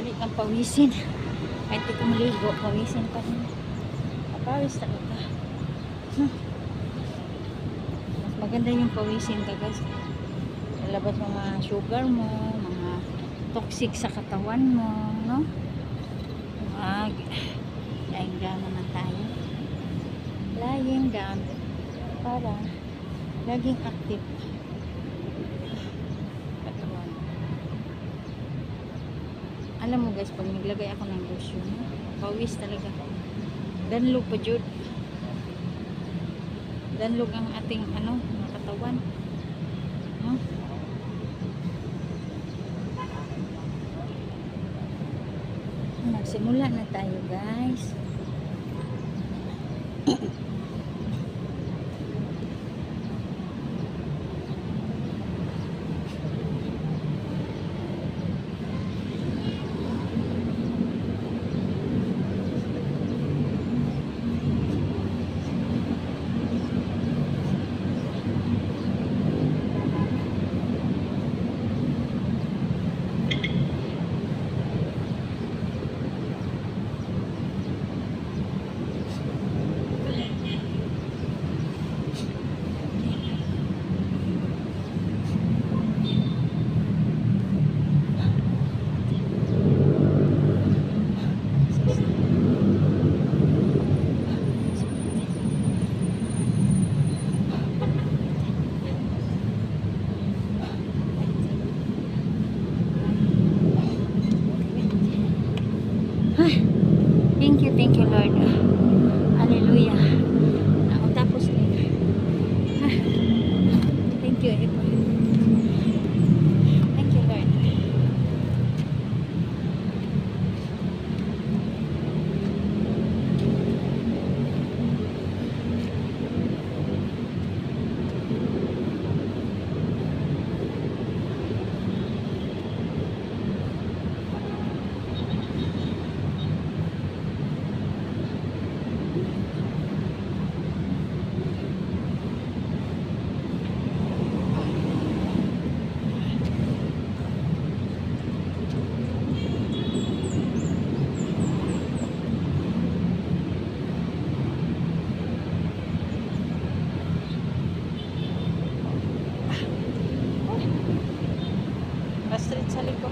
dali kang pawisin. Kahit di ko maligo, pawisin pa rin. Papawis talaga. Mas maganda yung pawisin ka guys. Lalabas mo mga sugar mo, mga toxic sa katawan mo, no? Lying down naman tayo. Lying down para laging active katawan. Alam mo guys, pag naglagay ako ng lotion, pawis talaga. Danlog pa jud. Danlog ang ating mga katawan. No? Magsimula na tayo guys. Thank you Lord. Hallelujah. Tapos thank you everyone. Thank you Lord. Pa-street sa likod.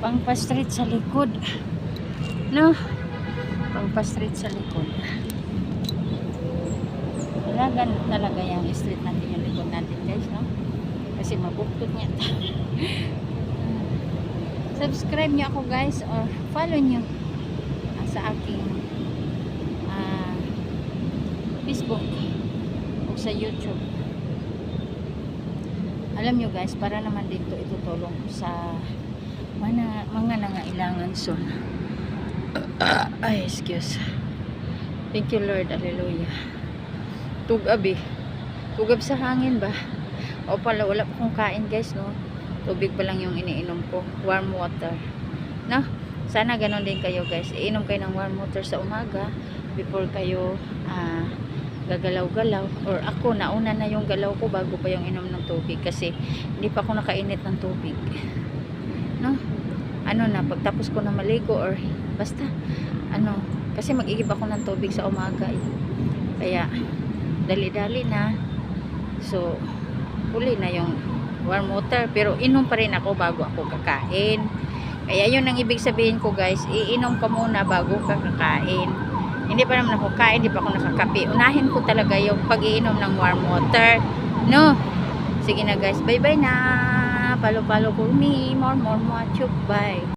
Pang pa-street sa likod. No? Pang pa-street sa likod. Talaga yung street natin, yung likod natin guys, no? Kasi mabuktot niya. Subscribe niyo ako guys or follow niyo sa aking Facebook o sa YouTube. Alam nyo guys, para naman dito itutulong sa mga nangailangan soon. Ay, excuse. Thank you Lord, hallelujah. Tugab sa hangin ba? O pala, wala pa kong kain guys, no? Tubig pa lang yung iniinom ko. Warm water. No? Sana ganon din kayo guys. Iinom kayo ng warm water sa umaga before kayo gagalaw-galaw. Or ako, nauna na yung galaw ko bago pa yung inom ng tubig. Kasi hindi pa ako nakainit ng tubig. No? Pagtapos ko na maligo or basta, kasi mag-igib ako ng tubig sa umaga. Kaya, dali-dali na. So, huli na yung warm water. Pero, inom pa rin ako bago ako kakain. Kaya, yun ang ibig sabihin ko guys. Iinom ka muna bago ka kakain. Hindi pa naman ako kain, hindi pa ako nakakape. Unahin ko talaga yung pag-iinom ng warm water. No? Sige na guys, bye-bye na. Follow for me. More. Bye.